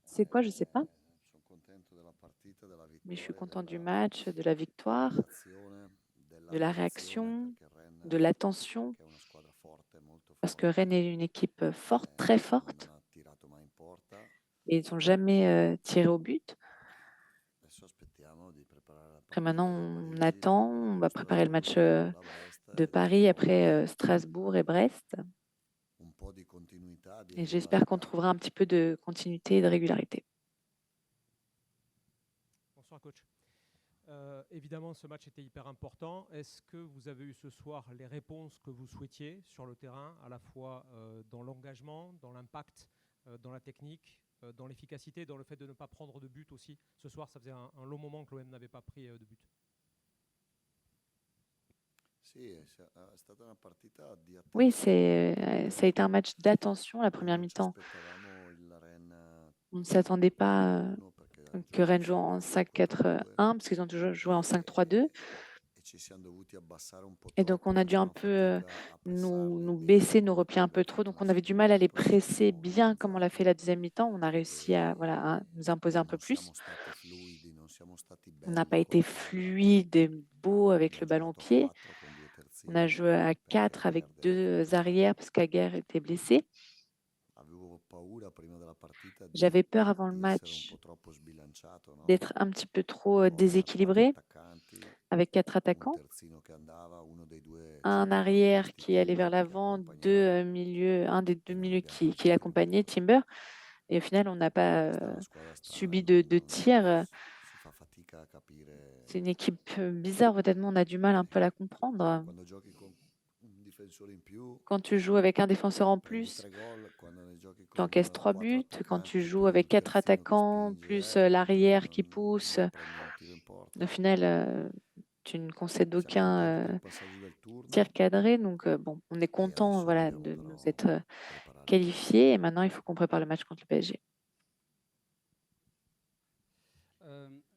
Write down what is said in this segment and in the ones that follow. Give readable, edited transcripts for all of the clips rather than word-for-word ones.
C'est quoi? Je ne sais pas, mais je suis content du match, de la victoire, de la réaction, de l'attention, parce que Rennes est une équipe forte, très forte, et ils n'ont jamais tiré au but. Après, maintenant, on attend, on va préparer le match de Paris, après Strasbourg et Brest, et j'espère qu'on trouvera un petit peu de continuité et de régularité. Bonsoir coach. Évidemment, ce match était hyper important. Est-ce que vous avez eu ce soir les réponses que vous souhaitiez sur le terrain, à la fois dans l'engagement, dans l'impact, dans la technique, dans l'efficacité, dans le fait de ne pas prendre de but aussi? Ce soir, ça faisait un long moment que l'OM n'avait pas pris de but. Oui, ça a été un match d'attention la première mi-temps. On ne s'attendait pas que Rennes joue en 5-4-1 parce qu'ils ont toujours joué en 5-3-2. Et donc, on a dû un peu nous baisser, nous replier un peu trop. Donc, on avait du mal à les presser bien comme on l'a fait la deuxième mi-temps. On a réussi à nous imposer un peu plus. On n'a pas été fluide et beau avec le ballon au pied. On a joué à 4 avec 2 arrières parce qu'Aguerre était blessé. J'avais peur avant le match d'être un petit peu trop déséquilibré avec 4 attaquants. Un arrière qui allait vers l'avant, un des deux milieux qui l'accompagnait, Timber. Et au final, on n'a pas subi de tir. C'est une équipe bizarre, honnêtement, on a du mal un peu à la comprendre. Quand tu joues avec un défenseur en plus, tu encaisses 3 buts. Quand tu joues avec 4 attaquants, plus l'arrière qui pousse, au final, tu ne concèdes aucun tir cadré. Donc, bon, on est content voilà, de nous être qualifiés. Et maintenant, il faut qu'on prépare le match contre le PSG.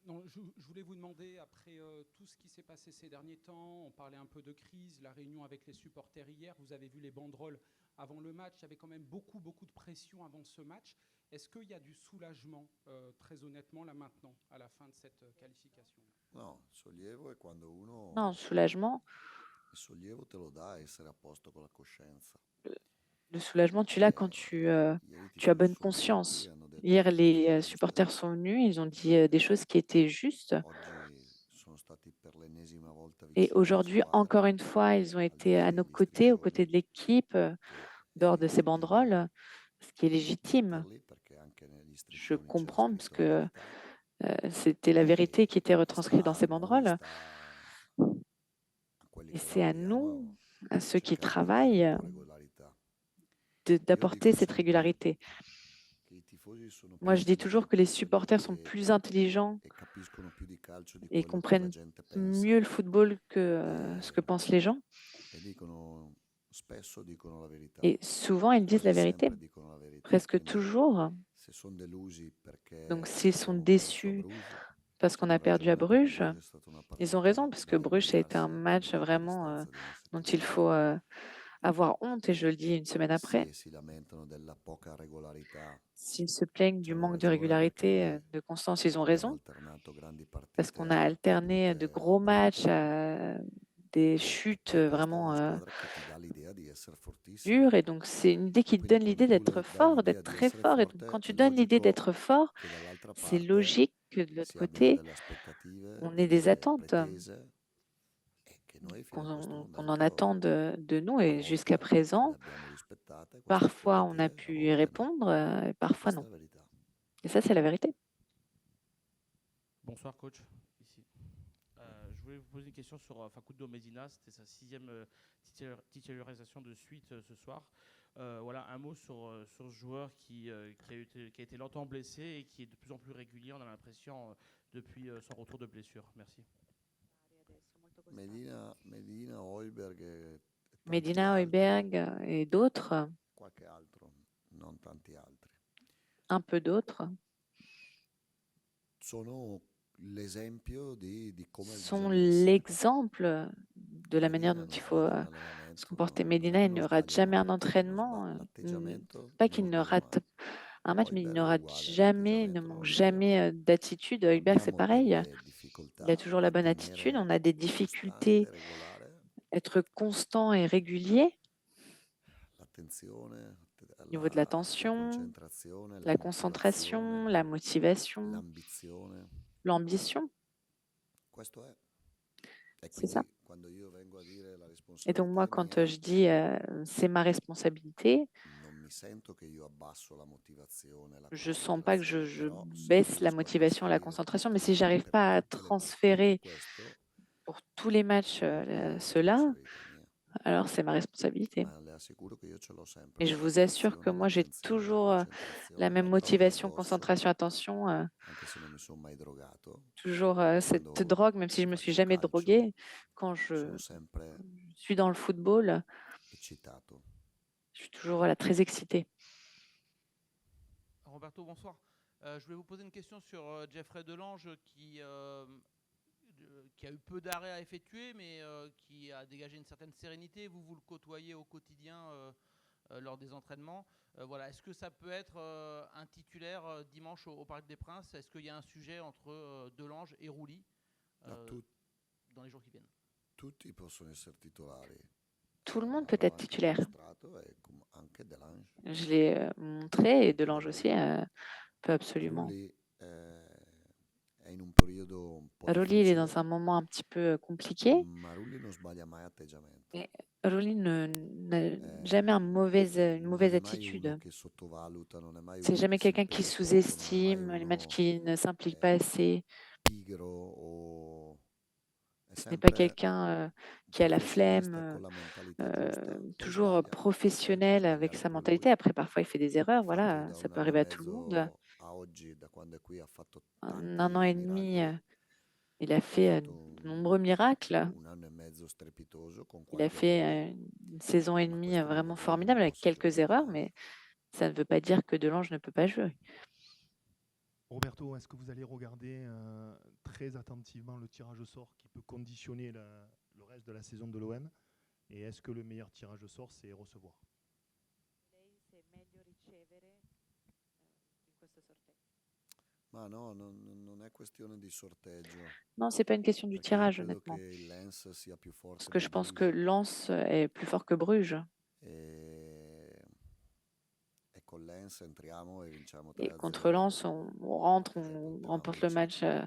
Non, je voulais vous demander, après tout ce qui s'est passé ces derniers temps, on parlait un peu de crise, la réunion avec les supporters hier, vous avez vu les banderoles avant le match, il y avait quand même beaucoup de pression avant ce match. Est-ce qu'il y a du soulagement, très honnêtement, là maintenant, à la fin de cette qualification? Non, soulagement. Le soulagement, tu l'as quand tu as bonne conscience. Hier, les supporters sont venus, ils ont dit des choses qui étaient justes. Et aujourd'hui, encore une fois, ils ont été à nos côtés, aux côtés de l'équipe, dehors de ces banderoles, ce qui est légitime. Je comprends parce que c'était la vérité qui était retranscrite dans ces banderoles. Et c'est à nous, à ceux qui travaillent, d'apporter cette régularité. Moi, je dis toujours que les supporters sont plus intelligents et comprennent mieux le football que ce que pensent les gens. Et souvent, ils disent la vérité, presque toujours. Donc, s'ils sont déçus parce qu'on a perdu à Bruges, ils ont raison, parce que Bruges, ça a été un match vraiment dont il faut avoir honte, et je le dis une semaine après. S'ils se plaignent du manque de régularité, de constance, ils ont raison, parce qu'on a alterné de gros matchs à des chutes vraiment dures, et donc c'est une idée qui te donne l'idée d'être fort, d'être très fort, et donc quand tu donnes l'idée d'être fort, c'est logique que de l'autre côté, on ait des attentes qu'on en attend de nous, et jusqu'à présent, parfois on a pu y répondre, et parfois non. Et ça, c'est la vérité. Bonsoir coach, ici. Je voulais vous poser une question sur Facundo Medina, c'était sa 6e titularisation de suite ce soir. Voilà, un mot sur ce joueur qui a été longtemps blessé et qui est de plus en plus régulier, on a l'impression, depuis son retour de blessure. Merci. Medina, Højbjerg et d'autres, un peu d'autres. sont l'exemple de la manière dont il faut se comporter. Medina, il ne rate jamais un entraînement. Pas qu'il ne rate un match, mais il ne rate jamais, il ne manque jamais d'attitude. Hojbjerg, c'est pareil. Il a toujours la bonne attitude. On a des difficultés à être constant et régulier au niveau de l'attention, la concentration, la motivation, l'ambition. C'est ça. Et donc moi, quand je dis c'est ma responsabilité, je sens pas que je baisse la motivation, la concentration, mais si j'arrive pas à transférer pour tous les matchs cela, alors c'est ma responsabilité. Et je vous assure que moi, j'ai toujours la même motivation, concentration, attention, toujours cette drogue, même si je me suis jamais droguée, quand je suis dans le football, je suis toujours très excitée. Roberto, bonsoir. Je voulais vous poser une question sur Jeffrey Delange qui a eu peu d'arrêts à effectuer, mais qui a dégagé une certaine sérénité. Vous le côtoyez au quotidien lors des entraînements. Voilà. Est-ce que ça peut être un titulaire dimanche au Parc des Princes? Est-ce qu'il y a un sujet entre Delange et Rouli dans les jours qui viennent? Tout le monde peut être titulaire. Je l'ai montré et Delange aussi peut absolument. Rouli, il est dans un moment un petit peu compliqué. Mais Rouli n'a jamais une mauvaise attitude. C'est jamais quelqu'un qui sous-estime les matchs, qui ne s'implique pas assez. Ce n'est pas quelqu'un qui a la flemme, toujours professionnel avec sa mentalité. Après, parfois, il fait des erreurs. Voilà, ça peut arriver à tout le monde. En un an et demi, il a fait de nombreux miracles. Il a fait une saison et demie vraiment formidable avec quelques erreurs, mais ça ne veut pas dire que Delange ne peut pas jouer. Roberto, est-ce que vous allez regarder très attentivement le tirage au sort qui peut conditionner le reste de la saison de l'OM? Et est-ce que le meilleur tirage au sort, c'est recevoir? Non, ce n'est pas une question du tirage, honnêtement. Parce que je pense que Lens est plus fort que Bruges. Et contre Lens, on rentre, on remporte le match 3-0,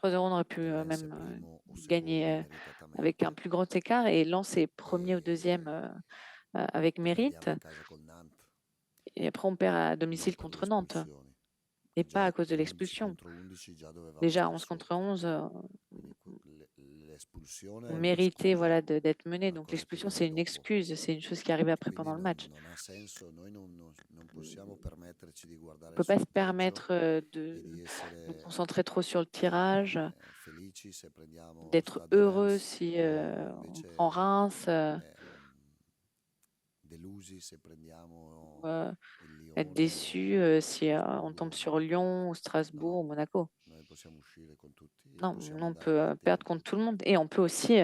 on aurait pu même gagner avec un plus grand écart. Et Lens est premier ou deuxième avec mérite. Et après, on perd à domicile contre Nantes. Et pas à cause de l'expulsion. Déjà, 11 contre 11, on méritait d'être mené. Donc l'expulsion, c'est une excuse, c'est une chose qui arrive après pendant le match. On ne peut pas se permettre de nous concentrer trop sur le tirage, d'être heureux si on prend Reims, être déçu si on tombe sur Lyon ou Strasbourg ou Monaco. Non, on peut perdre contre tout le monde et on peut aussi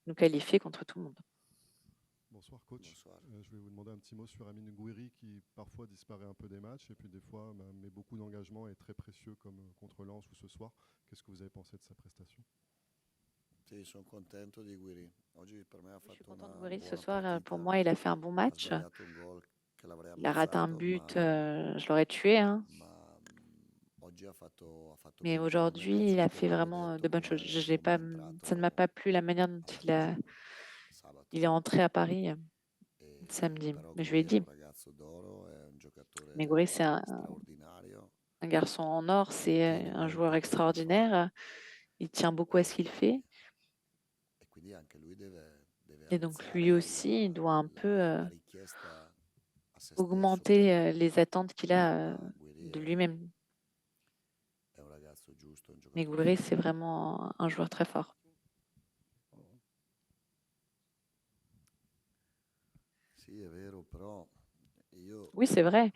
nous qualifier contre tout le monde. Bonsoir coach. Je vais vous demander un petit mot sur Amine Gouiri qui parfois disparaît un peu des matchs et puis des fois met beaucoup d'engagement et est très précieux comme contre Lens ou ce soir. Qu'est-ce que vous avez pensé de sa prestation? Je suis content de Gouiri ce soir. Pour moi, il a fait un bon match. Il a raté un but, je l'aurais tué. Hein. Mais aujourd'hui, il a fait vraiment de bonnes choses. Ça ne m'a pas plu la manière dont il est entré à Paris samedi. Mais je lui ai dit, mais Gouiri, c'est un garçon en or, c'est un joueur extraordinaire. Il tient beaucoup à ce qu'il fait. Et donc, lui aussi, il doit un peu augmenter les attentes qu'il a de lui-même. Mais Gouiri, c'est vraiment un joueur très fort. Oui, c'est vrai.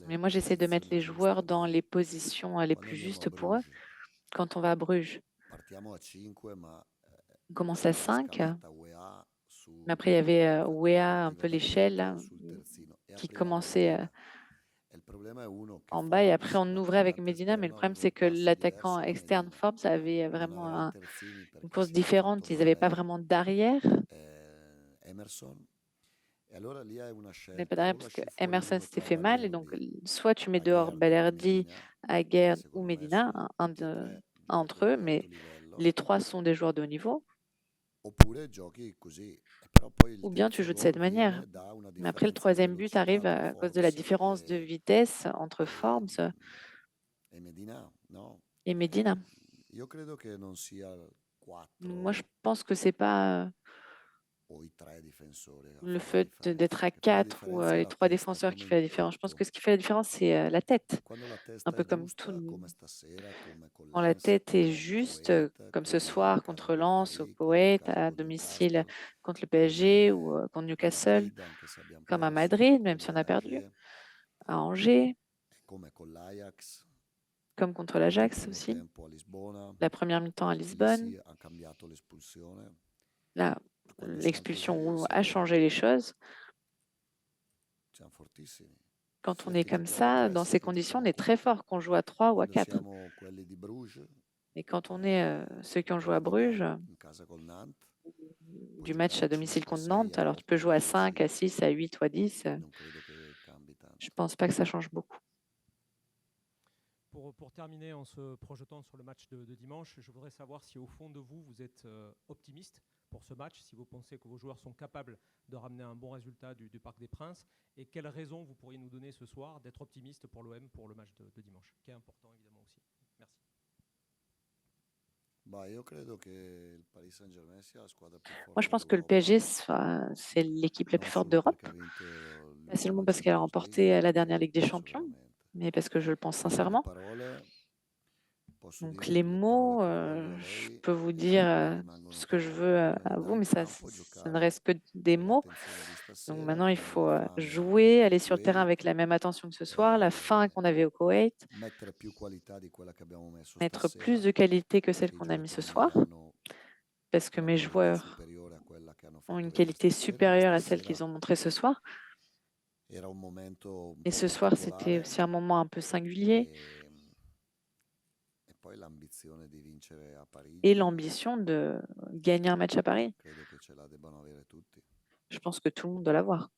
Mais moi, j'essaie de mettre les joueurs dans les positions les plus justes pour eux. Quand on va à Bruges, on commence à 5, mais après, il y avait Wea, un peu l'échelle, là, qui commençait en bas, et après, on ouvrait avec Medina. Mais le problème, c'est que l'attaquant externe Forbes avait vraiment une course différente. Ils n'avaient pas vraiment d'arrière. Il n'y pas d'arrière parce que Emerson s'était fait mal. Et donc, soit tu mets dehors Balerdi, Aguerd ou Medina, un entre eux, mais les trois sont des joueurs de haut niveau. Ou bien tu joues de cette manière. Mais après, le troisième but arrive à cause de la différence de vitesse entre Forbes et Medina. Moi, je pense que c'est pas le fait d'être à 4 ou les 3 défenseurs qui fait la différence. Je pense que ce qui fait la différence, c'est la tête. Un peu comme tout. Quand la tête est juste, comme ce soir contre Lens, au Koweït, à domicile contre le PSG ou contre Newcastle, comme à Madrid, même si on a perdu, à Angers, comme contre l'Ajax aussi, la première mi-temps à Lisbonne. Là, l'expulsion a changé les choses. Quand on est comme ça, dans ces conditions, on est très fort qu'on joue à 3 ou à 4. Et quand on est ceux qui ont joué à Bruges, du match à domicile contre Nantes, alors tu peux jouer à 5, à 6, à 8 ou à 10. Je ne pense pas que ça change beaucoup. Pour terminer, en se projetant sur le match de dimanche, je voudrais savoir si au fond de vous, vous êtes optimiste pour ce match, si vous pensez que vos joueurs sont capables de ramener un bon résultat du Parc des Princes, et quelles raisons vous pourriez nous donner ce soir d'être optimiste pour l'OM pour le match de dimanche, qui est important évidemment aussi. Merci. Moi, je pense que le PSG, c'est l'équipe la plus forte d'Europe, pas seulement parce qu'elle a remporté la dernière Ligue des Champions, mais parce que je le pense sincèrement. Donc les mots, je peux vous dire ce que je veux à vous, mais ça ne reste que des mots. Donc maintenant, il faut jouer, aller sur le terrain avec la même attention que ce soir, la fin qu'on avait au Koweït, mettre plus de qualité que celle qu'on a mis ce soir, parce que mes joueurs ont une qualité supérieure à celle qu'ils ont montrée ce soir. Et ce soir, c'était aussi un moment un peu singulier. Et l'ambition de gagner un match à Paris. Je pense que tout le monde doit l'avoir.